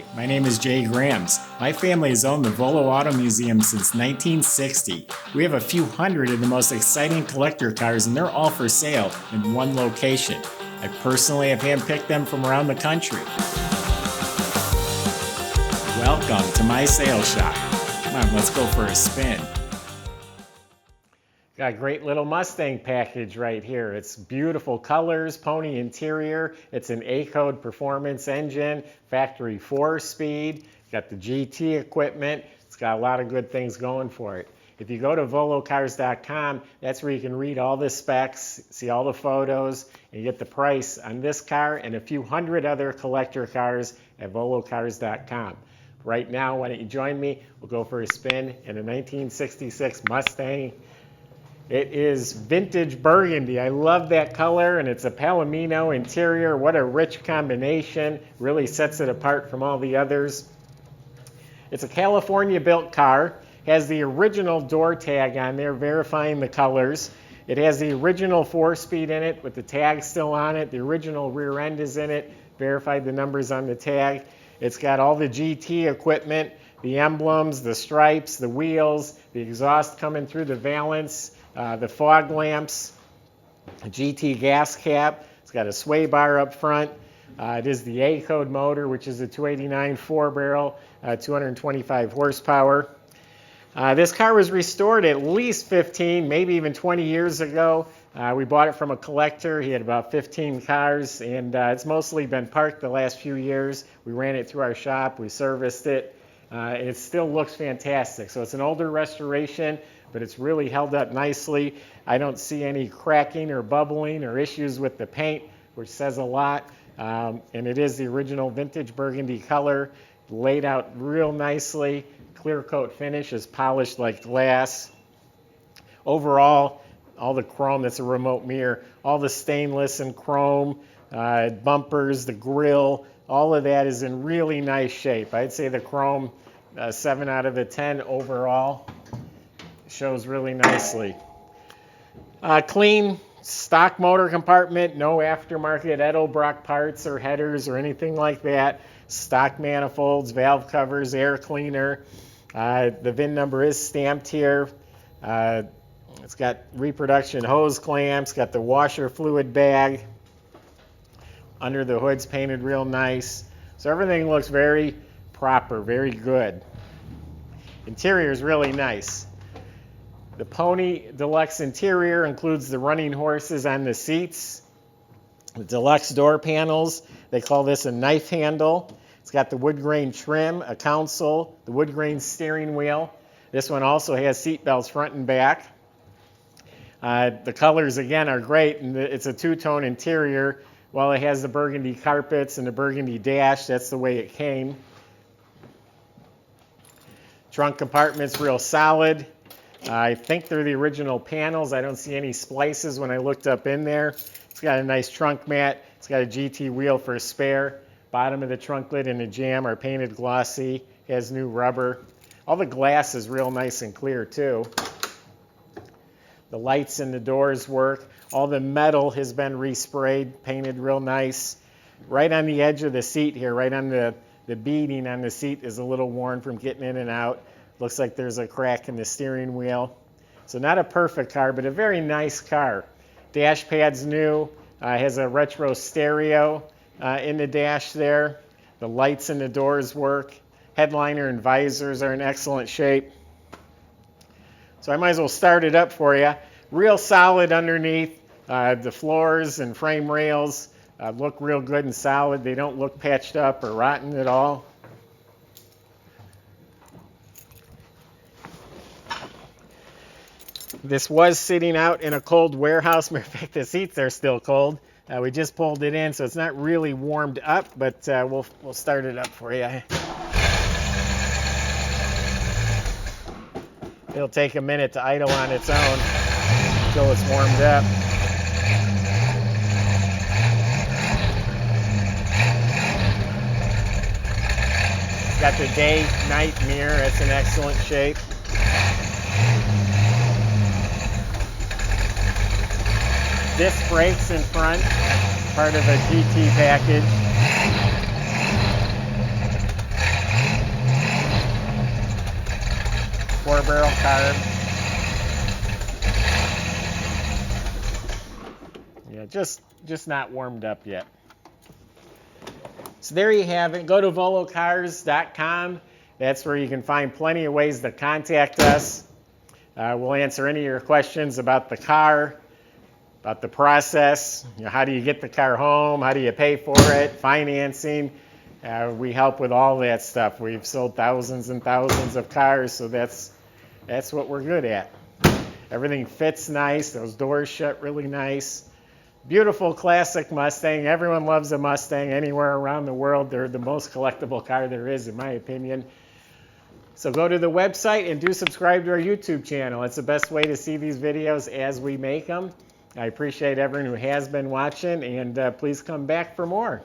Hi, my name is Jay Grams. My family has owned the Volo Auto Museum since 1960. We have a few hundred of the most exciting collector cars, and they're all for sale in one location. I personally have handpicked them from around the country. Welcome to my sales shop. Come on, let's go for a spin. Got a great little Mustang package right here. It's beautiful colors, pony interior. It's an A-code performance engine, factory 4-speed. Got the GT equipment. It's got a lot of good things going for it. If you go to volocars.com, that's where you can read all the specs, see all the photos, and get the price on this car and a few hundred other collector cars at volocars.com. Right now, why don't you join me? We'll go for a spin in a 1966 Mustang. It is vintage burgundy. I love that color, and it's a Palomino interior. What a rich combination. Really sets it apart from all the others. It's a California-built car. Has the original door tag on there verifying the colors. It has the original 4-speed in it with the tag still on it. The original rear end is in it. Verified the numbers on the tag. It's got all the GT equipment, the emblems, the stripes, the wheels, the exhaust coming through the valance. The fog lamps, a GT gas cap. It's got a sway bar up front. It is the A-code motor, which is a 289 4-barrel, 225 horsepower. This car was restored at least 15, maybe even 20 years ago. We bought it from a collector. He had about 15 cars, and it's mostly been parked the last few years. We ran it through our shop. We serviced it. And it still looks fantastic. So it's an older restoration, but it's really held up nicely. I don't see any cracking or bubbling or issues with the paint, which says a lot. And it is the original vintage burgundy color, laid out real nicely. Clear coat finish is polished like glass. Overall, all the chrome, that's a remote mirror, all the stainless and chrome, bumpers, the grille, all of that is in really nice shape. I'd say the chrome, 7 out of 10 overall. Shows really nicely. Clean stock motor compartment, no aftermarket Edelbrock parts or headers or anything like that. Stock manifolds, valve covers, air cleaner. The VIN number is stamped here. It's got reproduction hose clamps, got the washer fluid bag. Under the hood's painted real nice. So everything looks very proper, very good. Interior is really nice. The Pony Deluxe interior includes the running horses on the seats, the deluxe door panels. They call this a knife handle. It's got the wood grain trim, a console, the wood grain steering wheel. This one also has seat belts front and back. The colors, again, are great, and it's a two-tone interior. While it has the burgundy carpets and the burgundy dash, that's the way it came. Trunk compartment's real solid. I think they're the original panels. I don't see any splices when I looked up in there. It's got a nice trunk mat. It's got a GT wheel for a spare. Bottom of the trunk lid and the jamb are painted glossy. It has new rubber. All the glass is real nice and clear too. The lights in the doors work. All the metal has been resprayed, painted real nice. Right on the edge of the seat here, right on the beading on the seat is a little worn from getting in and out. Looks like there's a crack in the steering wheel. So not a perfect car, but a very nice car. Dash pad's new. Has a retro stereo in the dash there. The lights in the doors work. Headliner and visors are in excellent shape. So I might as well start it up for you. Real solid underneath. The floors and frame rails look real good and solid. They don't look patched up or rotten at all. This was sitting out in a cold warehouse. Matter of fact, the seats are still cold. We just pulled it in, so it's not really warmed up, but we'll start it up for you. It'll take a minute to idle on its own until it's warmed up. It's got the day-night mirror. It's in excellent shape. Disc brakes in front, part of a GT package. barrel carb. Yeah, just not warmed up yet. So there you have it. Go to volocars.com. That's where you can find plenty of ways to contact us. We'll answer any of your questions about the car, about the process. How do you get the car home? How do you pay for it? Financing. We help with all that stuff. We've sold thousands and thousands of cars, so that's what we're good at. Everything fits nice. Those doors shut really nice. Beautiful classic Mustang. Everyone loves a Mustang anywhere around the world. They're the most collectible car there is, in my opinion. So go to the website and do subscribe to our YouTube channel. It's the best way to see these videos as we make them. I appreciate everyone who has been watching, and please come back for more.